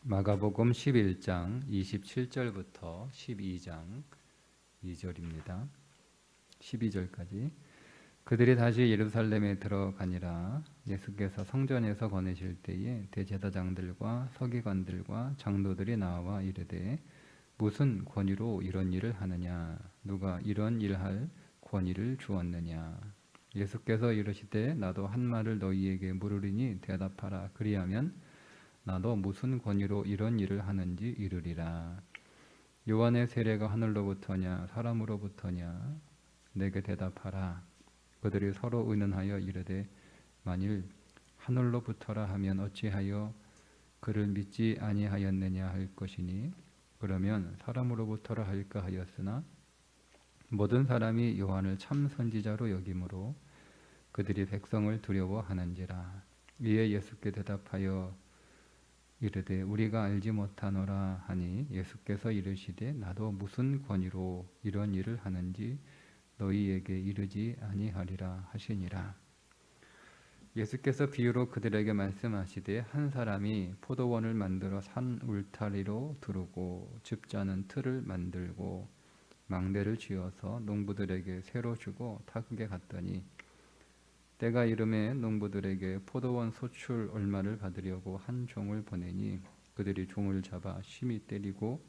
마가복음 11장 27절부터 12장 2절입니다. 12절까지. 그들이 다시 예루살렘에 들어가니라. 예수께서 성전에서 거내실 때에 대제사장들과 서기관들과 장로들이 나와 이르되 무슨 권위로 이런 일을 하느냐? 누가 이런 일할 권위를 주었느냐? 예수께서 이르시되 나도 한 말을 너희에게 물으리니 대답하라. 그리하면 나도 무슨 권위로 이런 일을 하는지 이르리라. 요한의 세례가 하늘로부터냐 사람으로부터냐? 내게 대답하라. 그들이 서로 의논하여 이르되 만일 하늘로부터라 하면 어찌하여 그를 믿지 아니하였느냐 할 것이니 그러면 사람으로부터라 할까 하였으나 모든 사람이 요한을 참 선지자로 여김으로 그들이 백성을 두려워하는지라. 이에 예수께 대답하여 이르되 우리가 알지 못하노라 하니 예수께서 이르시되 나도 무슨 권위로 이런 일을 하는지 너희에게 이르지 아니하리라 하시니라. 예수께서 비유로 그들에게 말씀하시되 한 사람이 포도원을 만들어 산 울타리로 두르고 즙자는 틀을 만들고 망대를 지어서 농부들에게 새로 주고 타국에 갔더니 때가 이름에 농부들에게 포도원 소출 얼마를 받으려고 한 종을 보내니 그들이 종을 잡아 심히 때리고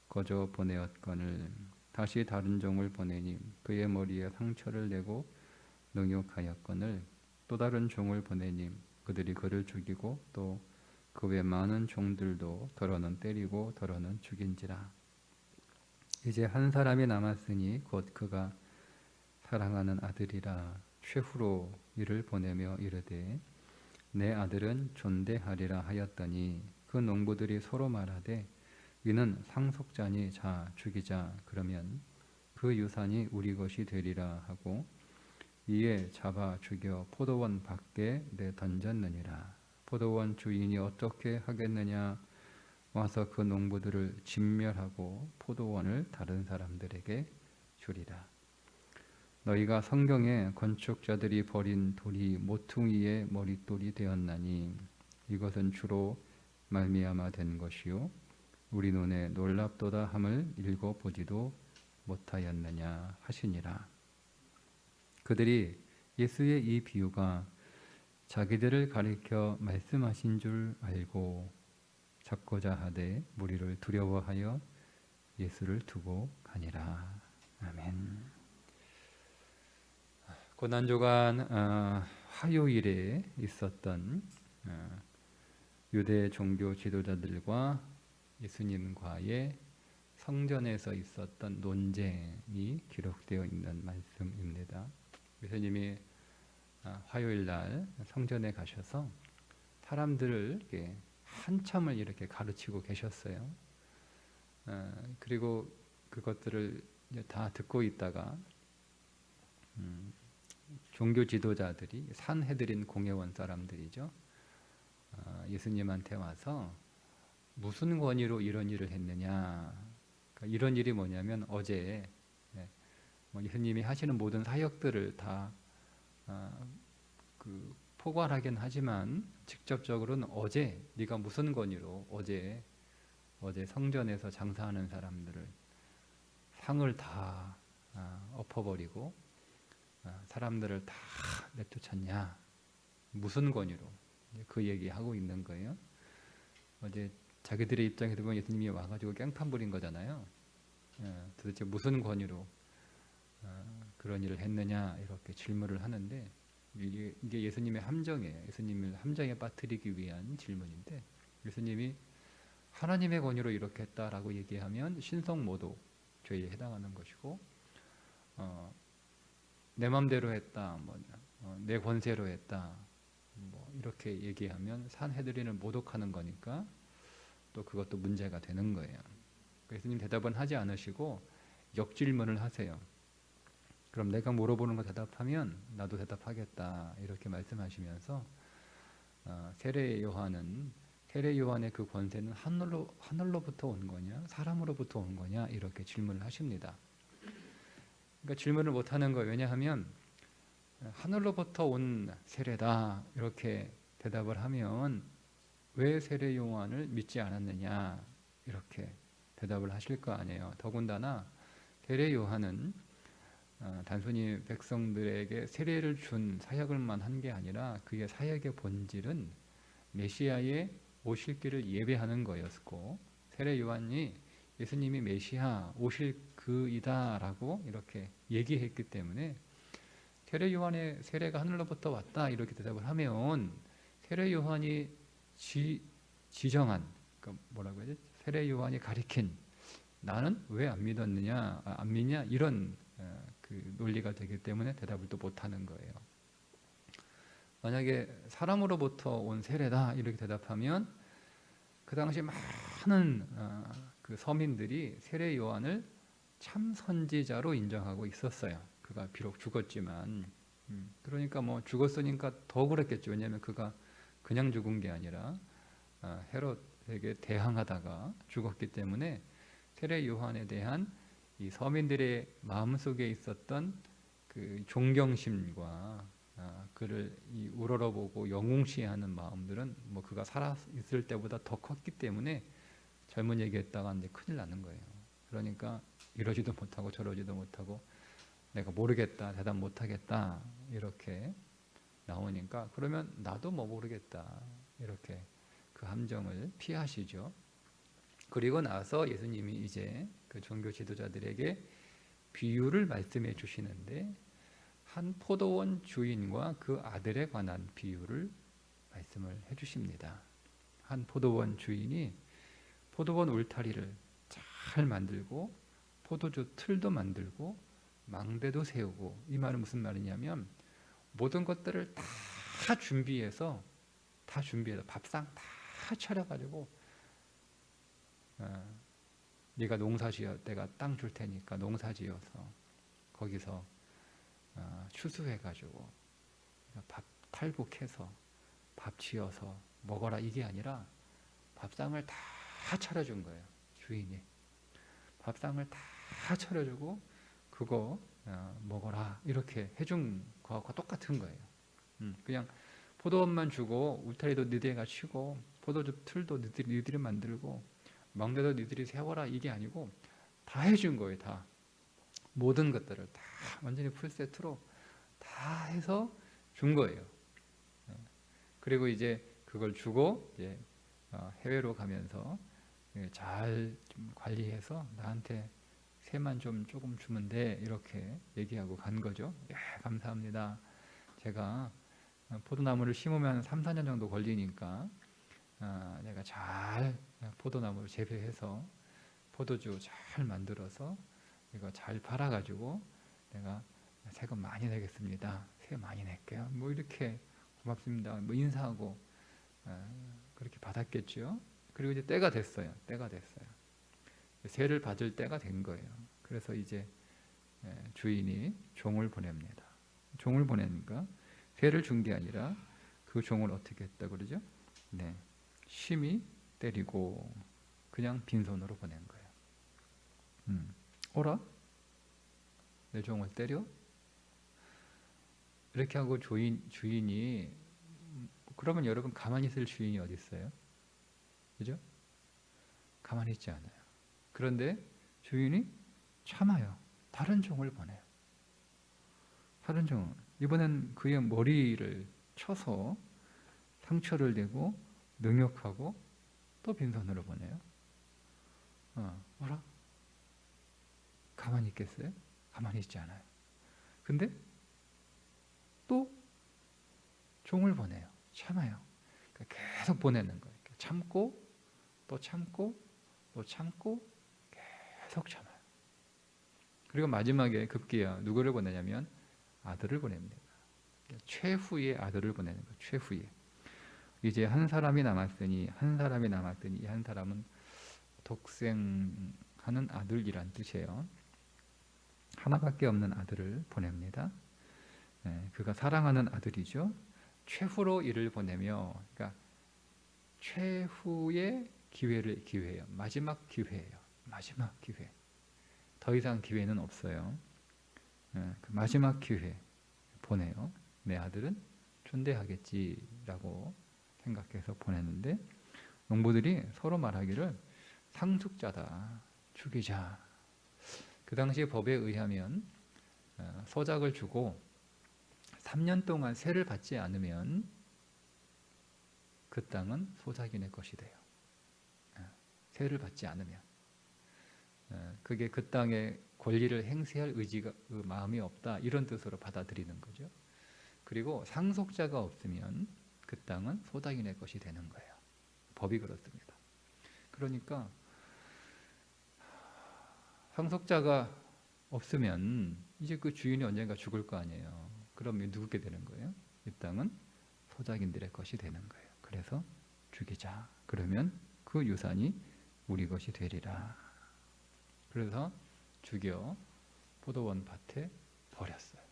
거저 보내었거늘 다시 다른 종을 보내니 그의 머리에 상처를 내고 능욕하였거늘 또 다른 종을 보내니 그들이 그를 죽이고 또 그 외 많은 종들도 더러는 때리고 더러는 죽인지라. 이제 한 사람이 남았으니 곧 그가 사랑하는 아들이라. 최후로 이를 보내며 이르되 내 아들은 존대하리라 하였더니 그 농부들이 서로 말하되 이는 상속자니 자 죽이자. 그러면 그 유산이 우리 것이 되리라 하고 이에 잡아 죽여 포도원 밖에 내던졌느니라. 포도원 주인이 어떻게 하겠느냐? 와서 그 농부들을 진멸하고 포도원을 다른 사람들에게 주리라. 너희가 성경에 건축자들이 버린 돌이 모퉁이의 머릿돌이 되었나니 이것은 주로 말미암아 된 것이요 우리 눈에 놀랍도다 함을 읽어보지도 못하였느냐 하시니라. 그들이 예수의 이 비유가 자기들을 가리켜 말씀하신 줄 알고 잡고자 하되 무리를 두려워하여 예수를 두고 가니라. 아멘. 고난주간 화요일에 있었던 유대 종교 지도자들과 예수님과의 성전에서 있었던 논쟁이 기록되어 있는 말씀입니다. 예수님이 화요일 날 성전에 가셔서 사람들을 이렇게 한참을 이렇게 가르치고 계셨어요. 그리고 그것들을 다 듣고 있다가 종교 지도자들이 산헤드린 공회원 사람들이죠. 예수님한테 와서 무슨 권위로 이런 일을 했느냐. 그러니까 이런 일이 뭐냐면 어제 예수님이 하시는 모든 사역들을 다 포괄하긴 하지만 직접적으로는 어제 네가 무슨 권위로 어제 성전에서 장사하는 사람들을 상을 다 엎어버리고 사람들을 다 내쫓았냐? 무슨 권위로? 그 얘기하고 있는 거예요. 어제 자기들의 입장에서 보면 예수님이 와가지고 깽판 부린 거잖아요. 도대체 무슨 권위로 그런 일을 했느냐 이렇게 질문을 하는데 이게 예수님의 함정이에요. 예수님을 함정에 빠뜨리기 위한 질문인데 예수님이 하나님의 권위로 이렇게 했다라고 얘기하면 신성모독죄에 해당하는 것이고 내 맘대로 했다, 내 권세로 했다, 이렇게 얘기하면 산헤드린을 모독하는 거니까 또 그것도 문제가 되는 거예요. 예수님 대답은 하지 않으시고 역질문을 하세요. 그럼 내가 물어보는 거 대답하면 나도 대답하겠다 이렇게 말씀하시면서 세례 요한의 그 권세는 하늘로부터 온 거냐 사람으로부터 온 거냐 이렇게 질문을 하십니다. 그러니까 질문을 못하는 거예요. 왜냐하면 하늘로부터 온 세례다 이렇게 대답을 하면 왜 세례 요한을 믿지 않았느냐 이렇게 대답을 하실 거 아니에요. 더군다나 세례 요한은 단순히 백성들에게 세례를 준 사역을만 한 게 아니라 그의 사역의 본질은 메시아의 오실 길을 예배하는 거였고, 세례 요한이 예수님이 메시아 오실 그이다라고 이렇게 얘기했기 때문에 세례 요한의 세례가 하늘로부터 왔다 이렇게 대답을 하면 세례 요한이 지정한, 그러니까 뭐라고 해야 되지? 세례 요한이 가리킨 나는 왜 안 믿었느냐, 안 믿냐 이런 그 논리가 되기 때문에 대답을 또 못하는 거예요. 만약에 사람으로부터 온 세례다 이렇게 대답하면 그 당시 많은 그 서민들이 세례 요한을 참 선지자로 인정하고 있었어요. 그가 비록 죽었지만, 그러니까 뭐 죽었으니까 더 그랬겠죠. 왜냐하면 그가 그냥 죽은 게 아니라 헤롯에게 대항하다가 죽었기 때문에 세례 요한에 대한 이 서민들의 마음속에 있었던 그 존경심과 그를 우러러보고 영웅시하는 마음들은 뭐 그가 살아 있을 때보다 더 컸기 때문에 젊은 얘기했다가 이제 큰일 나는 거예요. 그러니까 이러지도 못하고 저러지도 못하고 내가 모르겠다, 대답 못하겠다 이렇게 나오니까 그러면 나도 뭐 모르겠다 이렇게 그 함정을 피하시죠. 그리고 나서 예수님이 이제 그 종교 지도자들에게 비유를 말씀해 주시는데 한 포도원 주인과 그 아들에 관한 비유를 말씀을 해 주십니다. 한 포도원 주인이 포도원 울타리를 잘 만들고 포도주 틀도 만들고 망대도 세우고, 이 말은 무슨 말이냐면 모든 것들을 다 준비해서 밥상 다 차려가지고 네가 농사지어 내가 땅 줄 테니까 농사지어서 거기서 추수해가지고 밥 탈북해서 밥 지어서 먹어라 이게 아니라 밥상을 다 차려준 거예요. 주인이 밥상을 다 차려주고 그거 먹어라 이렇게 해준 거하고 똑같은 거예요. 그냥 포도원만 주고 울타리도 너희가 치고 포도주 틀도 너희들이 만들고 망대도 너희들이 세워라 이게 아니고 다 해준 거예요. 다 모든 것들을 다 완전히 풀세트로 다 해서 준 거예요. 그리고 이제 그걸 주고 이제 해외로 가면서 잘 관리해서 나한테 세만 조금 주면 돼 이렇게 얘기하고 간 거죠. 예, 감사합니다. 제가 포도나무를 심으면 3, 4년 정도 걸리니까 내가 잘 포도나무를 재배해서 포도주 잘 만들어서 이거 잘 팔아가지고 내가 세금 많이 내겠습니다. 세 많이 낼게요. 뭐 이렇게 고맙습니다. 뭐 인사하고 그렇게 받았겠죠. 그리고 이제 때가 됐어요. 세를 받을 때가 된 거예요. 그래서 이제 주인이 종을 보냅니다. 종을 보내니까 세를 준 게 아니라 그 종을 어떻게 했다 그러죠? 네, 심히 때리고 그냥 빈손으로 보낸 거예요. 어라? 내 종을 때려? 이렇게 하고 주인이 그러면 여러분 가만히 있을 주인이 어디 있어요? 그죠? 가만히 있지 않아요. 그런데 주인이 참아요. 다른 종을 보내요. 다른 종, 이번엔 그의 머리를 쳐서 상처를 내고 능욕하고 또 빈손으로 보내요. 뭐라? 가만히 있겠어요? 가만히 있지 않아요. 근데 또 종을 보내요. 참아요. 그러니까 계속 보내는 거예요. 참고 또 참고 또 참고 계속 참아요. 그리고 마지막에 급기야 누구를 보내냐면 아들을 보냅니다. 최후의 아들을 보내는 거예요. 최후의. 이제 한 사람이 남았으니 이 한 사람은 독생하는 아들이란 뜻이에요. 하나밖에 없는 아들을 보냅니다. 그가 사랑하는 아들이죠. 최후로 이를 보내며, 그러니까 최후의 기회예요. 마지막 기회예요. 마지막 기회. 더 이상 기회는 없어요. 그 마지막 기회 보내요. 내 아들은 존대하겠지라고 생각해서 보냈는데 농부들이 서로 말하기를 상속자다, 죽이자. 그 당시 법에 의하면 소작을 주고 3년 동안 세를 받지 않으면 그 땅은 소작인의 것이 돼요. 세를 받지 않으면. 그게 그 땅에 권리를 행세할 의지가, 마음이 없다, 이런 뜻으로 받아들이는 거죠. 그리고 상속자가 없으면 그 땅은 소작인의 것이 되는 거예요. 법이 그렇습니다. 그러니까 상속자가 없으면 이제 그 주인이 언젠가 죽을 거 아니에요. 그럼 누구게 되는 거예요? 이 땅은 소작인들의 것이 되는 거예요. 그래서 죽이자. 그러면 그 유산이 우리 것이 되리라. 그래서 죽여 포도원 밭에 버렸어요.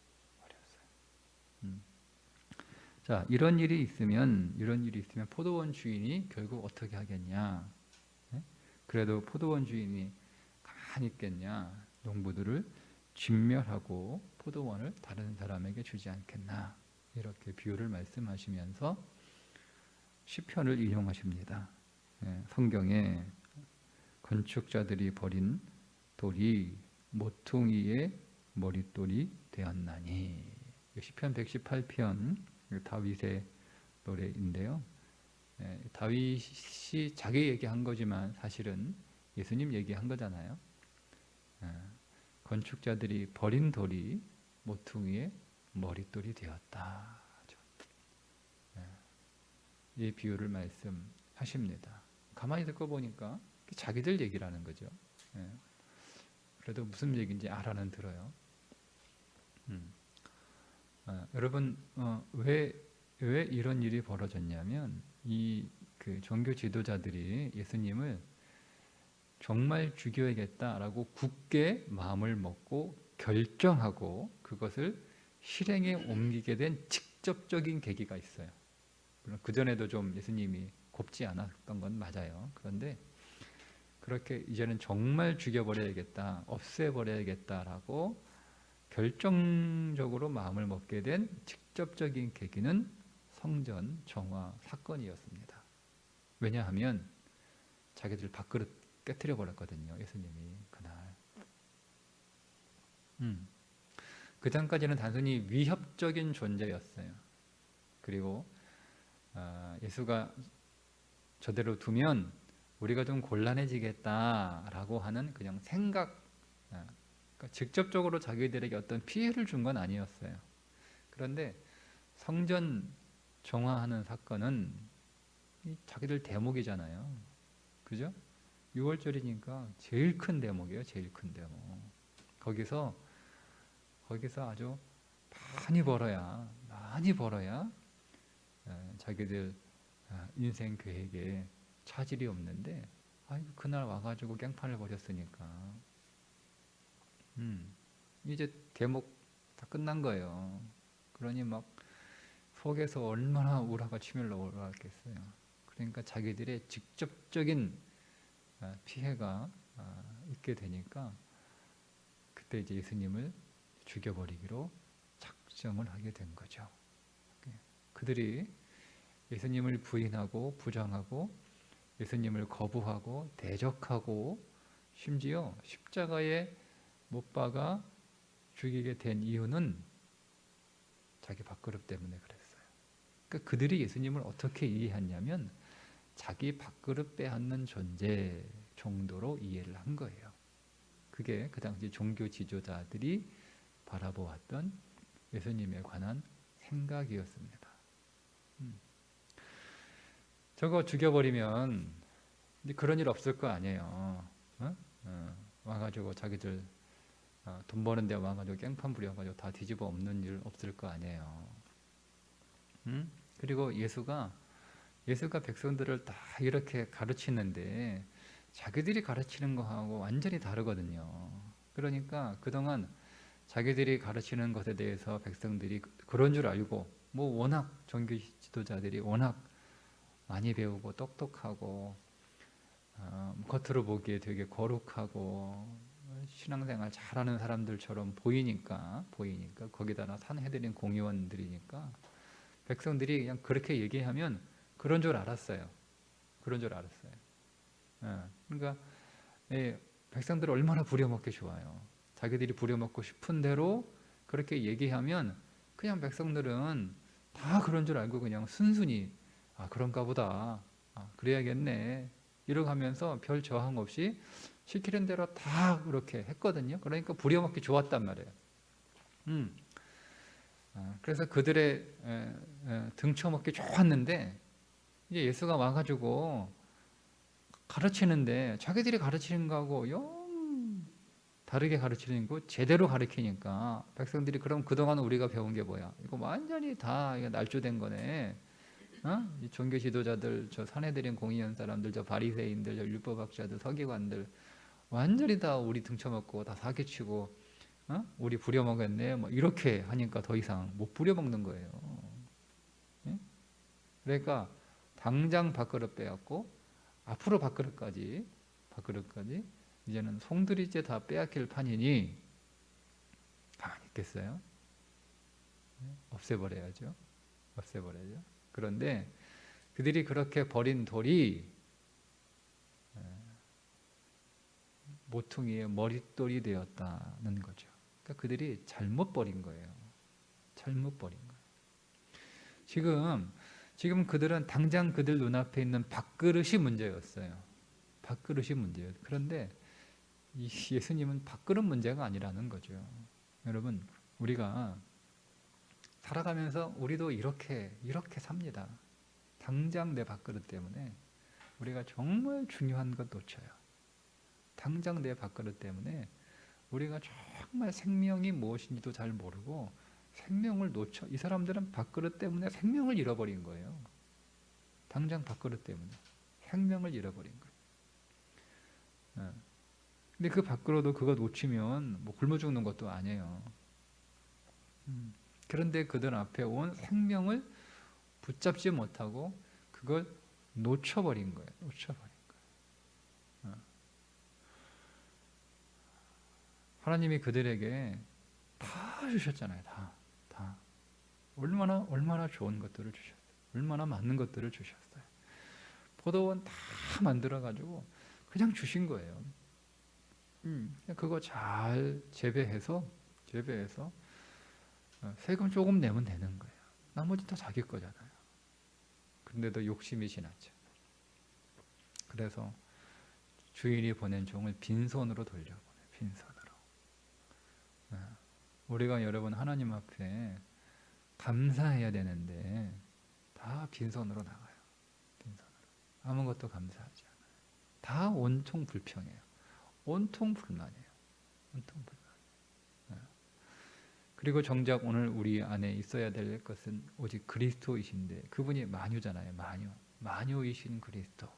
자, 이런 일이 있으면 포도원 주인이 결국 어떻게 하겠냐? 그래도 포도원 주인이 가만히 있겠냐? 농부들을 진멸하고 포도원을 다른 사람에게 주지 않겠나? 이렇게 비유를 말씀하시면서 시편을 인용하십니다. 성경에 건축자들이 버린 돌이 모퉁이의 머릿돌이 되었나니. 시편 118편 다윗의 노래인데요. 다윗이 자기 얘기한 거지만 사실은 예수님 얘기한 거잖아요. 건축자들이 버린 돌이 모퉁이의 머릿돌이 되었다. 이 비유를 말씀하십니다. 가만히 듣고 보니까 자기들 얘기라는 거죠. 그래도 무슨 얘기인지 알아는 들어요. 여러분, 왜 이런 일이 벌어졌냐면 그 종교 지도자들이 예수님을 정말 죽여야겠다라고 굳게 마음을 먹고 결정하고 그것을 실행에 옮기게 된 직접적인 계기가 있어요. 물론 그 전에도 좀 예수님이 곱지 않았던 건 맞아요. 그런데 그렇게 이제는 정말 죽여버려야겠다, 없애버려야겠다라고 결정적으로 마음을 먹게 된 직접적인 계기는 성전 정화 사건이었습니다. 왜냐하면 자기들 밥그릇 깨트려 버렸거든요. 예수님이 그날. 그 전까지는 단순히 위협적인 존재였어요. 그리고 예수가 저대로 두면 우리가 좀 곤란해지겠다라고 하는 그냥 생각, 그러니까 직접적으로 자기들에게 어떤 피해를 준 건 아니었어요. 그런데 성전 정화하는 사건은 자기들 대목이잖아요. 그죠? 6월절이니까 제일 큰 대목이에요. 제일 큰 대목. 거기서 아주 많이 벌어야 자기들 인생 계획에 차질이 없는데, 아이고 그날 와가지고 깽판을 벌였으니까 이제 대목 다 끝난 거예요. 그러니 막 속에서 얼마나 우라가 치밀러 올라왔겠어요. 그러니까 자기들의 직접적인 피해가 있게 되니까 그때 이제 예수님을 죽여버리기로 작정을 하게 된 거죠. 그들이 예수님을 부인하고 부정하고 예수님을 거부하고 대적하고 심지어 십자가에 못 박아 죽이게 된 이유는 자기 밥그릇 때문에 그랬어요. 그러니까 그들이 예수님을 어떻게 이해했냐면 자기 밥그릇 빼앗는 존재 정도로 이해를 한 거예요. 그게 그 당시 종교 지도자들이 바라보았던 예수님에 관한 생각이었습니다. 저거 죽여버리면 그런 일 없을 거 아니에요. 와가지고 자기들 돈 버는 데 와가지고 깽판 부려가지고 다 뒤집어 엎는 일 없을 거 아니에요. 그리고 예수가 백성들을 다 이렇게 가르치는데 자기들이 가르치는 거하고 완전히 다르거든요. 그러니까 그동안 자기들이 가르치는 것에 대해서 백성들이 그런 줄 알고 워낙 종교 지도자들이 워낙 많이 배우고 똑똑하고 겉으로 보기에 되게 거룩하고 신앙생활 잘하는 사람들처럼 보이니까 거기다가 산헤드린 공의원들이니까 백성들이 그냥 그렇게 얘기하면 그런 줄 알았어요. 그런 줄 알았어요. 그러니까 백성들 얼마나 부려먹기 좋아요. 자기들이 부려먹고 싶은 대로 그렇게 얘기하면 그냥 백성들은 다 그런 줄 알고 그냥 순순히 그런가 보다, 그래야겠네 이러고 하면서 별 저항 없이 시키는 대로 다 그렇게 했거든요. 그러니까 부려먹기 좋았단 말이에요. 그래서 그들의 등쳐먹기 좋았는데 이제 예수가 와가지고 가르치는데 자기들이 가르치는 거하고 영 다르게 가르치는 거 제대로 가르치니까 백성들이 그럼 그동안 우리가 배운 게 뭐야? 이거 완전히 다 이거 날조된 거네. 이 종교 지도자들, 저 산헤드린 공의원 사람들, 저 바리새인들, 저 율법학자들, 서기관들 완전히 다 우리 등쳐먹고 다 사기치고 우리 부려먹었네. 뭐 이렇게 하니까 더 이상 못 부려먹는 거예요. 예? 그러니까 당장 밥그릇 빼앗고 앞으로 밥그릇까지 이제는 송두리 이제 다 빼앗길 판이니 가만히 있겠어요? 없애버려야죠. 그런데 그들이 그렇게 버린 돌이 모퉁이의 머릿돌이 되었다는 거죠. 그러니까 그들이 잘못 버린 거예요. 지금 그들은 당장 그들 눈앞에 있는 밥그릇이 문제였어요. 그런데 예수님은 밥그릇 문제가 아니라는 거죠. 여러분, 우리가 살아가면서 우리도 이렇게 삽니다. 당장 내 밥그릇 때문에 우리가 정말 중요한 것 놓쳐요. 당장 내 밥그릇 때문에 우리가 정말 생명이 무엇인지도 잘 모르고 생명을 놓쳐. 이 사람들은 밥그릇 때문에 생명을 잃어버린 거예요. 당장 밥그릇 때문에 생명을 잃어버린 거예요. 근데 그 밥그릇도 그거 놓치면 뭐 굶어 죽는 것도 아니에요. 그런데 그들 앞에 온 생명을 붙잡지 못하고 그걸 놓쳐버린 거예요. 하나님이 그들에게 다 주셨잖아요. 다. 얼마나 좋은 것들을 주셨어요. 얼마나 많은 것들을 주셨어요. 포도원 다 만들어가지고 그냥 주신 거예요. 그거 잘 재배해서 세금 조금 내면 되는 거예요. 나머지 다 자기 거잖아요. 그런데도 욕심이 지나죠. 그래서 주인이 보낸 종을 빈손으로 돌려보내요. 빈손으로. 우리가 여러분 하나님 앞에 감사해야 되는데 다 빈손으로 나가요. 아무것도 감사하지 않아요. 다 온통 불평해요. 온통 불만이에요. 그리고 정작 오늘 우리 안에 있어야 될 것은 오직 그리스도이신데 그분이 만유잖아요. 만유이신 그리스도.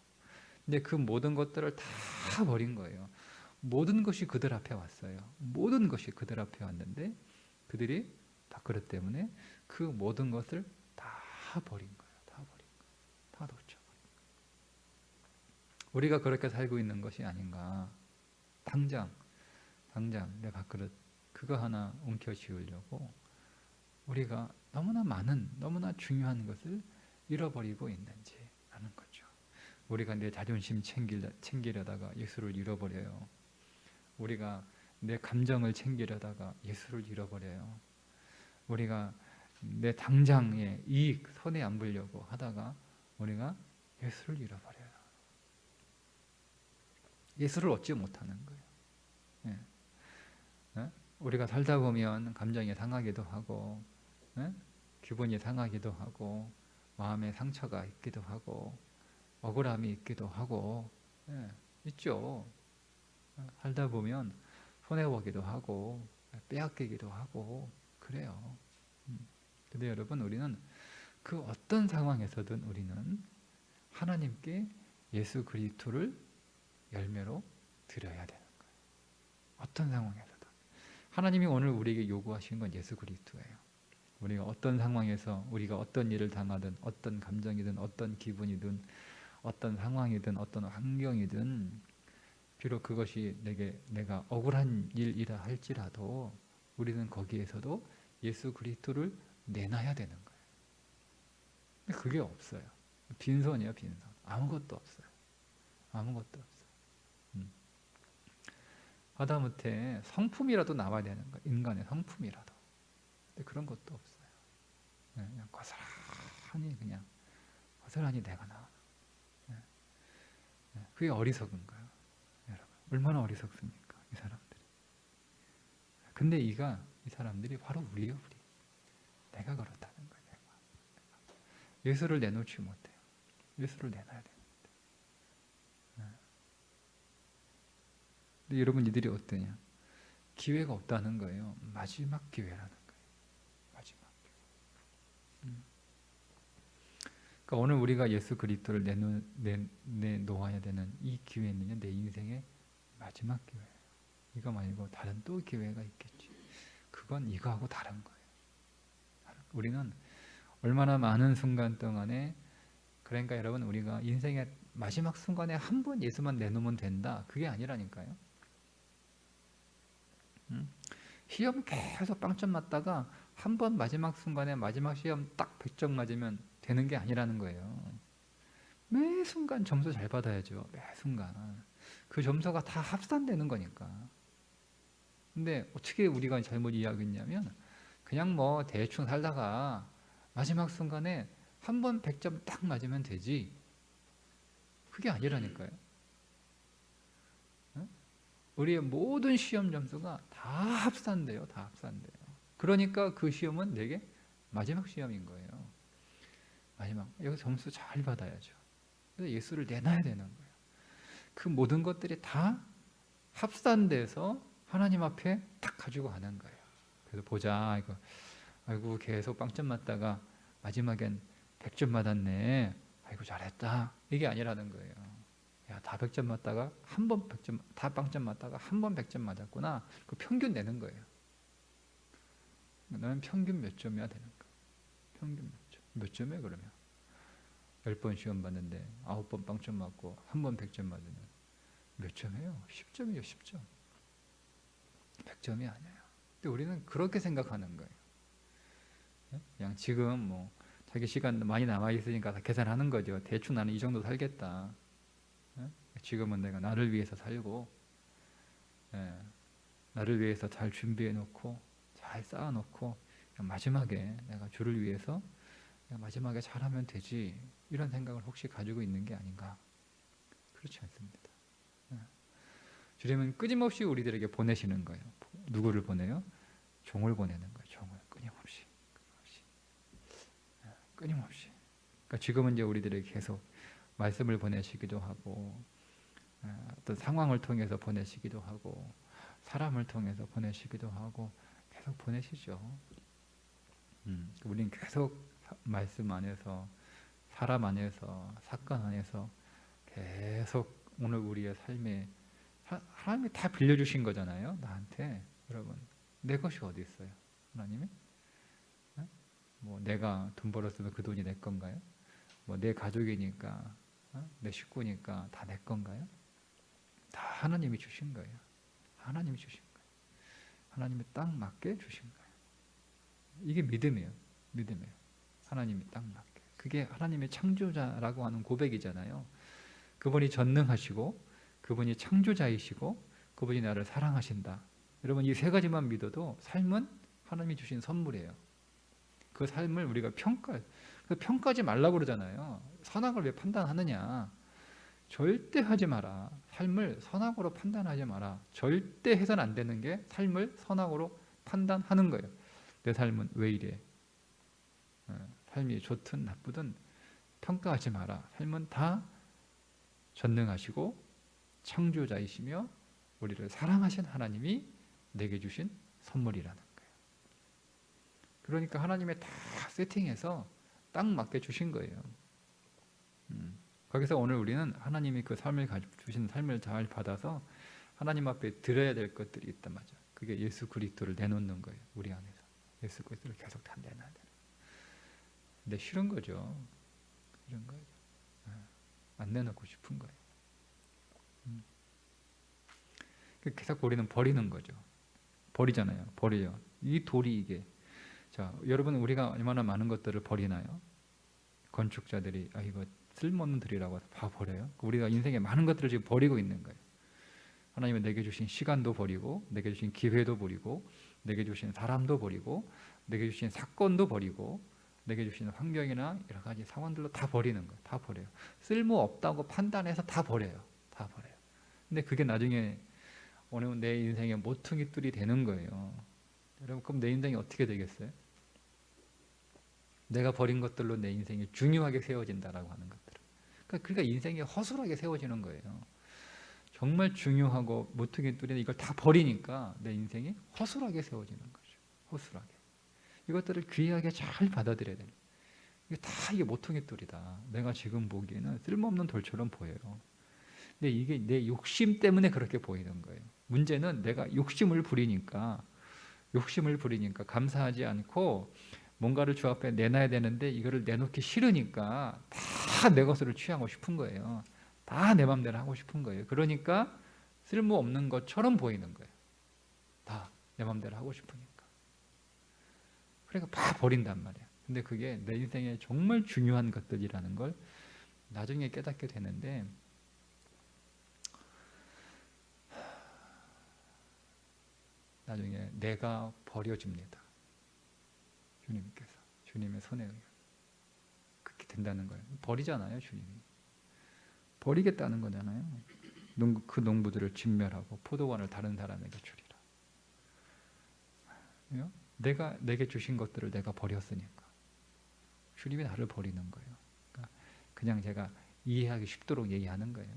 근데 그 모든 것들을 다 버린 거예요. 모든 것이 그들 앞에 왔어요. 모든 것이 그들 앞에 왔는데 그들이 밥그릇 때문에 그 모든 것을 다 버린 거예요. 다 놓쳐버린 거예요. 우리가 그렇게 살고 있는 것이 아닌가. 당장 내 밥그릇 그거 하나 움켜쥐으려고 우리가 너무나 많은 너무나 중요한 것을 잃어버리고 있는지 라는 거죠. 우리가 내 자존심 챙기려다가 예수를 잃어버려요. 우리가 내 감정을 챙기려다가 예수를 잃어버려요. 우리가 내 당장의 이익 손해 안 보려고 하다가 우리가 예수를 잃어버려요. 예수를 얻지 못하는 거예요. 우리가 살다 보면 감정이 상하기도 하고 기분이 상하기도 하고 마음에 상처가 있기도 하고 억울함이 있기도 하고 있죠. 살다 보면 손해보기도 하고 빼앗기기도 하고 그래요. 근데 여러분 우리는 그 어떤 상황에서든 우리는 하나님께 예수 그리스도를 열매로 드려야 되는 거예요. 어떤 상황에서든 하나님이 오늘 우리에게 요구하시는 건 예수 그리스도예요. 우리가 어떤 상황에서 우리가 어떤 일을 당하든 어떤 감정이든 어떤 기분이든 어떤 상황이든 어떤 환경이든 비록 그것이 내가 억울한 일이라 할지라도 우리는 거기에서도 예수 그리스도를 내놔야 되는 거예요. 근데 그게 없어요. 빈손이에요, 빈손. 아무것도 없어요. 아무것도 없어요. 하다못해 성품이라도 나와야 되는 거예요. 인간의 성품이라도. 근데 그런 것도 없어요. 그냥 고스란히 내가 나와. 그게 어리석은 거예요. 여러분, 얼마나 어리석습니까? 이 사람들이. 근데 이 사람들이 바로 우리예요, 우리. 내가 그렇다는 거예요. 내가. 예수를 내놓지 못해요. 예수를 내놔야 돼요. 근데 여러분, 이들이 어떠냐? 기회가 없다는 거예요. 마지막 기회라는 거예요. 마지막 기회. 그러니까 오늘 우리가 예수 그리스도를 내놓아야 되는 이 기회는요, 내 인생의 마지막 기회예요. 이거 말고 다른 또 기회가 있겠지. 그건 이거하고 다른 거예요. 우리는 얼마나 많은 순간 동안에, 그러니까 여러분, 우리가 인생의 마지막 순간에 한 번 예수만 내놓으면 된다, 그게 아니라니까요. 시험 계속 빵점 맞다가 한 번 마지막 순간에 마지막 시험 딱 100점 맞으면 되는 게 아니라는 거예요. 매 순간 점수 잘 받아야죠. 매 순간 그 점수가 다 합산되는 거니까. 근데 어떻게 우리가 잘못 이해하겠냐면, 그냥 뭐 대충 살다가 마지막 순간에 한 번 100점 딱 맞으면 되지, 그게 아니라니까요. 우리의 모든 시험 점수가 다 합산돼요. 다 합산돼요. 그러니까 그 시험은 내게 마지막 시험인 거예요. 마지막. 여기서 점수 잘 받아야죠. 그래서 예수를 내놔야 되는 거예요. 그 모든 것들이 다 합산돼서 하나님 앞에 딱 가지고 가는 거예요. 그래서 보자, 이거, 아이고 계속 빵점 맞다가 마지막엔 100점 맞았네, 아이고 잘했다, 이게 아니라는 거예요. 야, 다 100점 맞다가 한 번 100점, 다 빵점 맞다가 한 번 100점 맞았구나. 그 평균 내는 거예요. 너는 평균 몇 점이야 되는 거야. 평균 몇 점. 몇 점이야 그러면? 10번 시험 봤는데 9번 빵점 맞고 한 번 100점 맞으면 몇 점이에요? 10점이요, 10점. 100점이 아니에요. 근데 우리는 그렇게 생각하는 거예요. 그냥 지금 뭐 자기 시간 많이 남아 있으니까 다 계산하는 거죠. 대충 나는 이 정도 살겠다. 지금은 내가 나를 위해서 살고, 나를 위해서 잘 준비해 놓고 잘 쌓아 놓고, 마지막에 내가 주를 위해서 마지막에 잘하면 되지, 이런 생각을 혹시 가지고 있는 게 아닌가? 그렇지 않습니다. 주님은 끊임없이 우리들에게 보내시는 거예요. 누구를 보내요? 종을 보내는 거예요. 종을 끊임없이. 그러니까 지금은 이제 우리들에게 계속 말씀을 보내시기도 하고, 어떤 상황을 통해서 보내시기도 하고, 사람을 통해서 보내시기도 하고, 계속 보내시죠. 우리는 계속 말씀 안에서, 사람 안에서, 사건 안에서 계속 오늘 우리의 삶에 하나님이 다 빌려주신 거잖아요. 나한테. 여러분, 내 것이 어디 있어요? 하나님이? 뭐 내가 돈 벌었으면 그 돈이 내 건가요? 뭐 내 가족이니까, 내 식구니까 다 내 건가요? 다 하나님이 주신 거예요. 하나님이 주신 거예요. 하나님이 딱 맞게 주신 거예요. 이게 믿음이에요. 믿음이에요. 하나님이 딱 맞게. 그게 하나님의 창조자라고 하는 고백이잖아요. 그분이 전능하시고, 그분이 창조자이시고, 그분이 나를 사랑하신다. 여러분, 이 세 가지만 믿어도 삶은 하나님이 주신 선물이에요. 그 삶을 우리가 평가하지 말라고 그러잖아요. 선악을 왜 판단하느냐? 절대 하지 마라. 삶을 선악으로 판단하지 마라. 절대 해서는 안 되는 게 삶을 선악으로 판단하는 거예요. 내 삶은 왜 이래? 삶이 좋든 나쁘든 평가하지 마라. 삶은 다 전능하시고 창조자이시며 우리를 사랑하신 하나님이 내게 주신 선물이라는 거예요. 그러니까 하나님이 다 세팅해서 딱 맞게 주신 거예요. 거기서 오늘 우리는 하나님이 그 삶을 주신 삶을 잘 받아서 하나님 앞에 드려야 될 것들이 있단 말이죠. 그게 예수 그리스도를 내놓는 거예요. 우리 안에서 예수 그리스도를 계속 다 내놔야 되는 거예요. 근데 싫은 거죠. 싫은 거예요. 안 내놓고 싶은 거예요. 계속 우리는 버리는 거죠. 버리잖아요. 버려요. 이 돌이 이게. 자, 여러분, 우리가 얼마나 많은 것들을 버리나요? 건축자들이 이거 쓸모없는 들이라고 다 버려요. 우리가 인생에 많은 것들을 지금 버리고 있는 거예요. 하나님은 내게 주신 시간도 버리고, 내게 주신 기회도 버리고, 내게 주신 사람도 버리고, 내게 주신 사건도 버리고, 내게 주신 환경이나 여러 가지 상황들로 다 버리는 거예요. 다 버려요. 쓸모없다고 판단해서 다 버려요. 다 버려요. 근데 그게 나중에 오늘 내 인생의 모퉁이돌이 되는 거예요. 여러분, 그럼 내 인생이 어떻게 되겠어요? 내가 버린 것들로 내 인생이 중요하게 세워진다라고 하는 것들. 그러니까 인생이 허술하게 세워지는 거예요. 정말 중요하고 모퉁이돌이 이걸 다 버리니까 내 인생이 허술하게 세워지는 거죠. 허술하게. 이것들을 귀하게 잘 받아들여야 돼요. 이게 모퉁이돌이다. 내가 지금 보기에는 쓸모없는 돌처럼 보여요. 근데 이게 내 욕심 때문에 그렇게 보이는 거예요. 문제는 내가 욕심을 부리니까 감사하지 않고 뭔가를 주 앞에 내놔야 되는데 이거를 내놓기 싫으니까 다 내 것으로 취하고 싶은 거예요. 다 내 맘대로 하고 싶은 거예요. 그러니까 쓸모없는 것처럼 보이는 거예요. 다 내 맘대로 하고 싶으니까. 그러니까 다 버린단 말이에요. 근데 그게 내 인생에 정말 중요한 것들이라는 걸 나중에 깨닫게 되는데, 나중에 내가 버려집니다. 주님께서 주님의 손에 의해 그렇게 된다는 거예요. 버리잖아요. 주님이 버리겠다는 거잖아요. 그 농부들을 진멸하고 포도원을 다른 사람에게 주리라. 내게 주신 것들을 내가 버렸으니까 주님이 나를 버리는 거예요. 그러니까 그냥 제가 이해하기 쉽도록 얘기하는 거예요.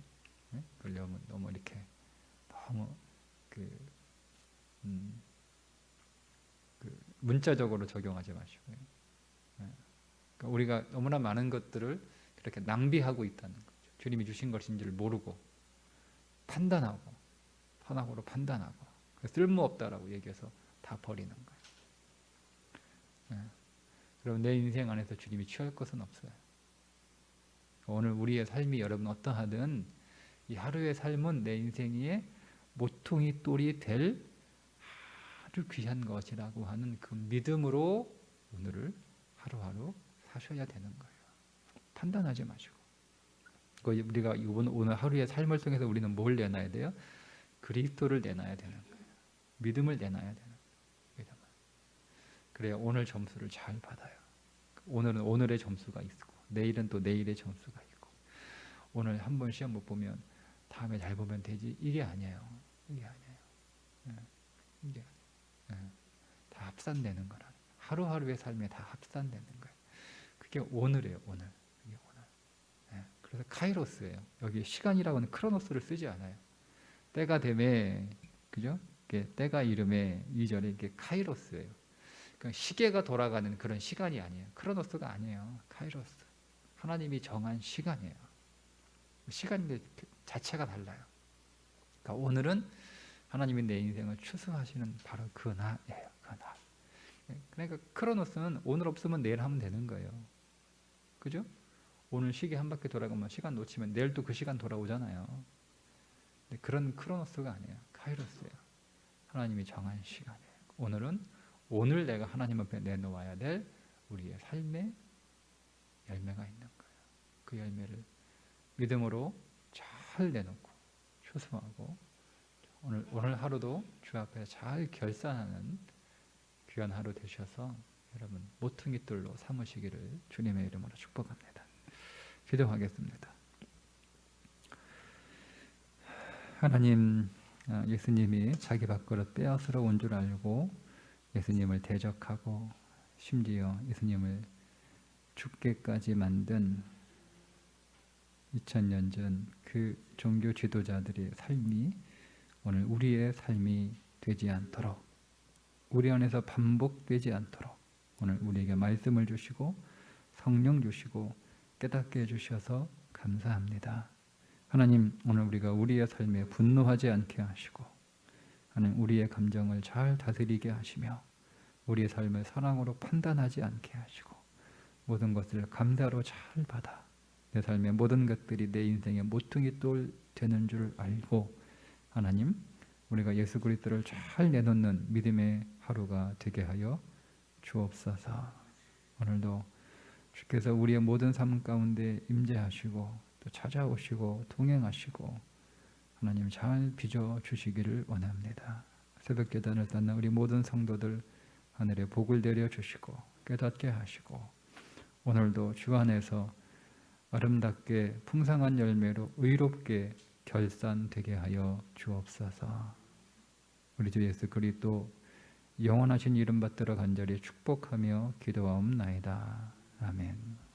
그걸 너무 이렇게 너무 문자적으로 적용하지 마시고요. 그러니까 우리가 너무나 많은 것들을 그렇게 낭비하고 있다는 거죠. 주님이 주신 것인지를 모르고 판단하고 선악으로 판단하고 쓸모없다라고 얘기해서 다 버리는 거예요. 여러분, 내 인생 안에서 주님이 취할 것은 없어요. 오늘 우리의 삶이 여러분 어떠하든 이 하루의 삶은 내 인생의 모퉁이 돌이 될 아주 귀한 것이라고 하는 그 믿음으로 오늘을 하루하루 사셔야 되는 거예요. 판단하지 마시고. 우리가 오늘 하루의 삶을 통해서 우리는 뭘 내놔야 돼요? 그리스도를 내놔야 되는 거예요. 믿음을 내놔야 되는 거예요. 믿음을. 그래야 오늘 점수를 잘 받아요. 오늘은 오늘의 점수가 있고, 내일은 또 내일의 점수가 있고, 오늘 한 번 시험 못 보면 다음에 잘 보면 되지, 이게 아니에요. 이게 아니에요. 이게 다 합산되는 거라. 하루하루의 삶에 다 합산되는 거예요. 그게 오늘이에요. 오늘. 그게 오늘. 그래서 카이로스예요. 여기 시간이라고 하는 크로노스를 쓰지 않아요. 때가 되매, 그죠? 때가 이름에 2절에 이게 카이로스예요. 그러니까 시계가 돌아가는 그런 시간이 아니에요. 크로노스가 아니에요. 카이로스. 하나님이 정한 시간이에요. 시간 자체가 달라요. 그러니까 오늘은 하나님이 내 인생을 추수하시는 바로 그 날이에요. 그 날. 그러니까 크로노스는 오늘 없으면 내일 하면 되는 거예요. 그죠? 오늘 시계 한 바퀴 돌아가면 시간 놓치면 내일 또 그 시간 돌아오잖아요. 근데 그런 크로노스가 아니에요. 카이로스예요. 하나님이 정한 시간이에요. 오늘은 오늘 내가 하나님 앞에 내놓아야 될 우리의 삶의 열매가 있는 거예요. 그 열매를 믿음으로 잘 내놓고 추수하고 오늘 하루도 주 앞에 잘 결산하는 귀한 하루 되셔서 여러분 모퉁이돌로 삼으시기를 주님의 이름으로 축복합니다. 기도하겠습니다. 하나님, 예수님이 자기 밥그릇 빼앗으러 온 줄 알고 예수님을 대적하고 심지어 예수님을 죽게까지 만든 2000년 전 그 종교 지도자들의 삶이 오늘 우리의 삶이 되지 않도록, 우리 안에서 반복되지 않도록 오늘 우리에게 말씀을 주시고 성령 주시고 깨닫게 해주셔서 감사합니다. 하나님, 오늘 우리가 우리의 삶에 분노하지 않게 하시고 하나님 우리의 감정을 잘 다스리게 하시며 우리의 삶을 사랑으로 판단하지 않게 하시고 모든 것을 감사로 잘 받아 내 삶의 모든 것들이 내 인생의 모퉁이돌 되는 줄 알고 하나님 우리가 예수 그리스도를 잘 내놓는 믿음의 하루가 되게 하여 주옵소서. 오늘도 주께서 우리의 모든 삶 가운데 임재하시고 또 찾아오시고 동행하시고 하나님 잘 빚어 주시기를 원합니다. 새벽 계단을 쌓는 우리 모든 성도들 하늘에 복을 내려 주시고 깨닫게 하시고 오늘도 주 안에서 아름답게 풍성한 열매로 의롭게 결산되게 하여 주옵소서. 우리 주 예수 그리스도 영원하신 이름 받들어 간절히 축복하며 기도하옵나이다. 아멘.